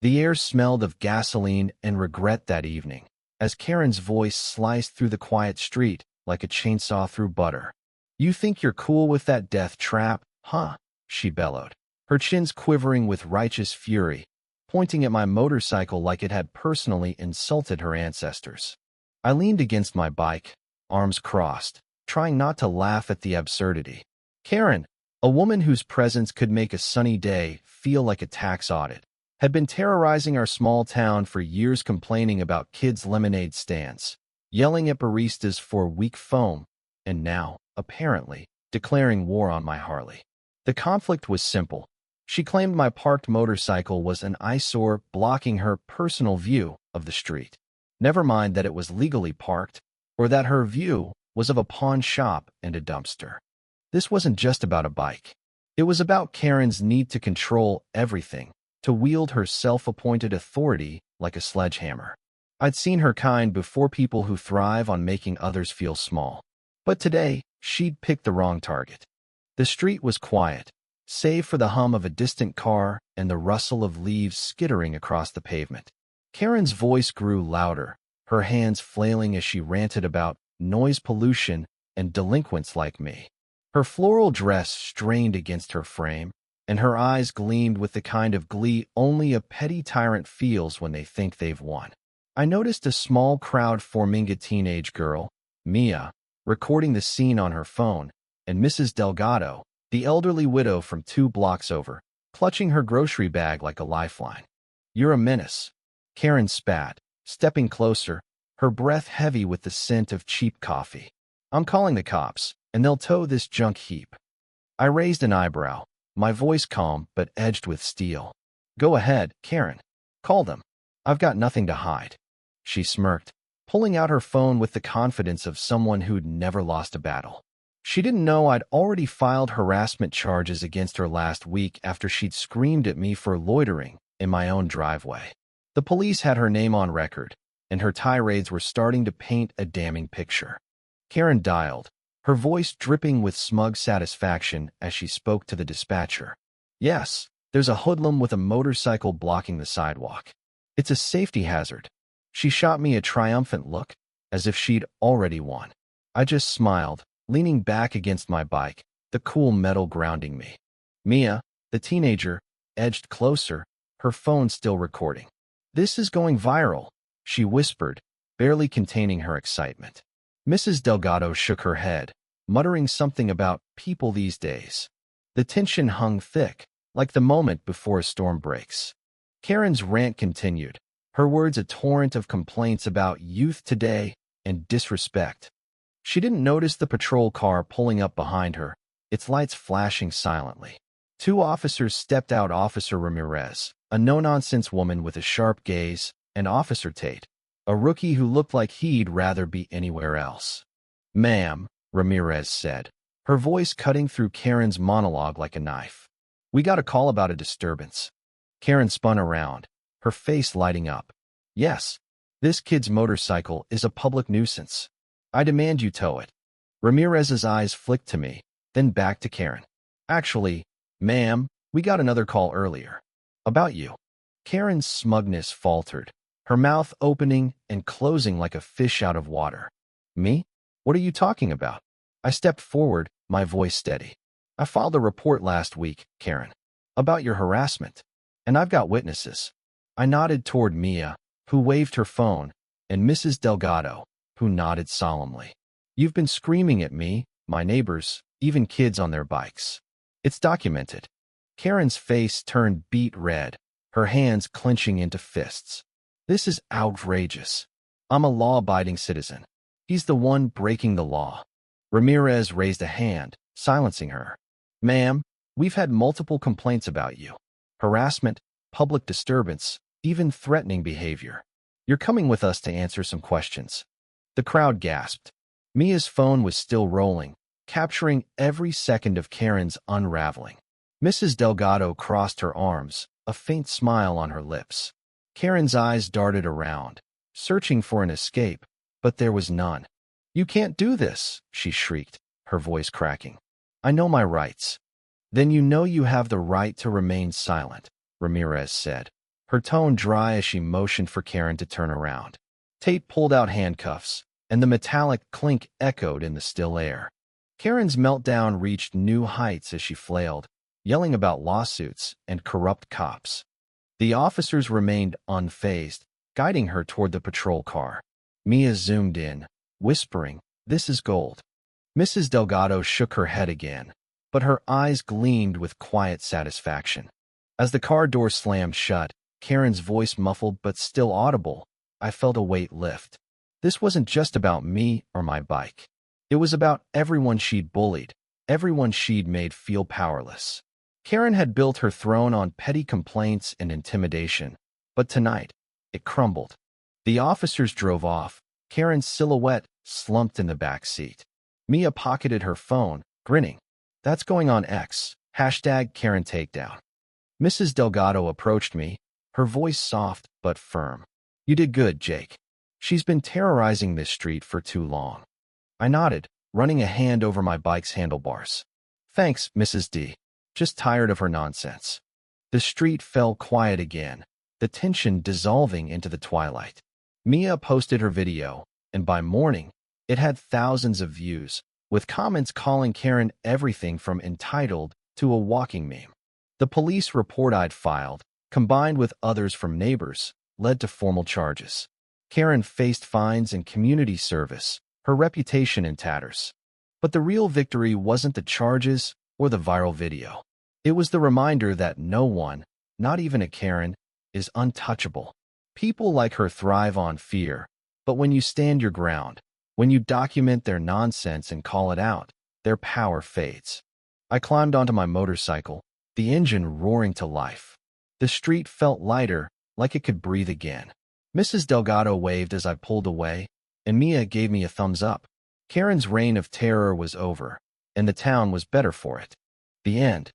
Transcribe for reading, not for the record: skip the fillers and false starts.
The air smelled of gasoline and regret that evening, as Karen's voice sliced through the quiet street like a chainsaw through butter. "You think you're cool with that death trap, huh?" she bellowed, her chins quivering with righteous fury, pointing at my motorcycle like it had personally insulted her ancestors. I leaned against my bike, arms crossed, trying not to laugh at the absurdity. Karen, a woman whose presence could make a sunny day feel like a tax audit, had been terrorizing our small town for years, complaining about kids' lemonade stands, yelling at baristas for weak foam, and now, apparently, declaring war on my Harley. The conflict was simple. She claimed my parked motorcycle was an eyesore, blocking her personal view of the street. Never mind that it was legally parked, or that her view was of a pawn shop and a dumpster. This wasn't just about a bike. It was about Karen's need to control everything, to wield her self-appointed authority like a sledgehammer. I'd seen her kind before, people who thrive on making others feel small. But today, she'd picked the wrong target. The street was quiet, save for the hum of a distant car and the rustle of leaves skittering across the pavement. Karen's voice grew louder, her hands flailing as she ranted about noise pollution and delinquents like me. Her floral dress strained against her frame, and her eyes gleamed with the kind of glee only a petty tyrant feels when they think they've won. I noticed a small crowd forming, a teenage girl, Mia, recording the scene on her phone, and Mrs. Delgado, the elderly widow from 2 blocks over, clutching her grocery bag like a lifeline. "You're a menace," Karen spat, stepping closer, her breath heavy with the scent of cheap coffee. "I'm calling the cops, and they'll tow this junk heap." I raised an eyebrow, my voice calm but edged with steel. "Go ahead, Karen. Call them. I've got nothing to hide." She smirked, pulling out her phone with the confidence of someone who'd never lost a battle. She didn't know I'd already filed harassment charges against her last week after she'd screamed at me for loitering in my own driveway. The police had her name on record, and her tirades were starting to paint a damning picture. Karen dialed, her voice dripping with smug satisfaction as she spoke to the dispatcher. "Yes, there's a hoodlum with a motorcycle blocking the sidewalk. It's a safety hazard." She shot me a triumphant look, as if she'd already won. I just smiled, leaning back against my bike, the cool metal grounding me. Mia, the teenager, edged closer, her phone still recording. "This is going viral," she whispered, barely containing her excitement. Mrs. Delgado shook her head, muttering something about people these days. The tension hung thick, like the moment before a storm breaks. Karen's rant continued, her words a torrent of complaints about youth today and disrespect. She didn't notice the patrol car pulling up behind her, its lights flashing silently. 2 officers stepped out: Officer Ramirez, a no-nonsense woman with a sharp gaze, and Officer Tate, a rookie who looked like he'd rather be anywhere else. "Ma'am," Ramirez said, her voice cutting through Karen's monologue like a knife. "We got a call about a disturbance." Karen spun around, her face lighting up. "Yes, this kid's motorcycle is a public nuisance. I demand you tow it." Ramirez's eyes flicked to me, then back to Karen. "Actually, ma'am, we got another call earlier. About you." Karen's smugness faltered, her mouth opening and closing like a fish out of water. "Me? What are you talking about?" I stepped forward, my voice steady. "I filed a report last week, Karen, about your harassment, and I've got witnesses." I nodded toward Mia, who waved her phone, and Mrs. Delgado, who nodded solemnly. "You've been screaming at me, my neighbors, even kids on their bikes. It's documented." Karen's face turned beet red, her hands clenching into fists. "This is outrageous. I'm a law-abiding citizen. He's the one breaking the law." Ramirez raised a hand, silencing her. "Ma'am, we've had multiple complaints about you. Harassment, public disturbance, even threatening behavior. You're coming with us to answer some questions." The crowd gasped. Mia's phone was still rolling, capturing every second of Karen's unraveling. Mrs. Delgado crossed her arms, a faint smile on her lips. Karen's eyes darted around, searching for an escape, but there was none. "You can't do this," she shrieked, her voice cracking. "I know my rights." "Then you know you have the right to remain silent," Ramirez said, her tone dry as she motioned for Karen to turn around. Tate pulled out handcuffs, and the metallic clink echoed in the still air. Karen's meltdown reached new heights as she flailed, yelling about lawsuits and corrupt cops. The officers remained unfazed, guiding her toward the patrol car. Mia zoomed in, whispering, "This is gold." Mrs. Delgado shook her head again, but her eyes gleamed with quiet satisfaction. As the car door slammed shut, Karen's voice muffled but still audible, I felt a weight lift. This wasn't just about me or my bike. It was about everyone she'd bullied, everyone she'd made feel powerless. Karen had built her throne on petty complaints and intimidation, but tonight, it crumbled. The officers drove off, Karen's silhouette slumped in the back seat. Mia pocketed her phone, grinning. "That's going on X. #Karen Takedown." Mrs. Delgado approached me, her voice soft but firm. "You did good, Jake. She's been terrorizing this street for too long." I nodded, running a hand over my bike's handlebars. "Thanks, Mrs. D. Just tired of her nonsense." The street fell quiet again, the tension dissolving into the twilight. Mia posted her video, and by morning, it had thousands of views, with comments calling Karen everything from entitled to a walking meme. The police report I'd filed, combined with others from neighbors, led to formal charges. Karen faced fines and community service, her reputation in tatters. But the real victory wasn't the charges or the viral video. It was the reminder that no one, not even a Karen, is untouchable. People like her thrive on fear, but when you stand your ground, when you document their nonsense and call it out, their power fades. I climbed onto my motorcycle, the engine roaring to life. The street felt lighter, like it could breathe again. Mrs. Delgado waved as I pulled away, and Mia gave me a thumbs up. Karen's reign of terror was over, and the town was better for it. The end.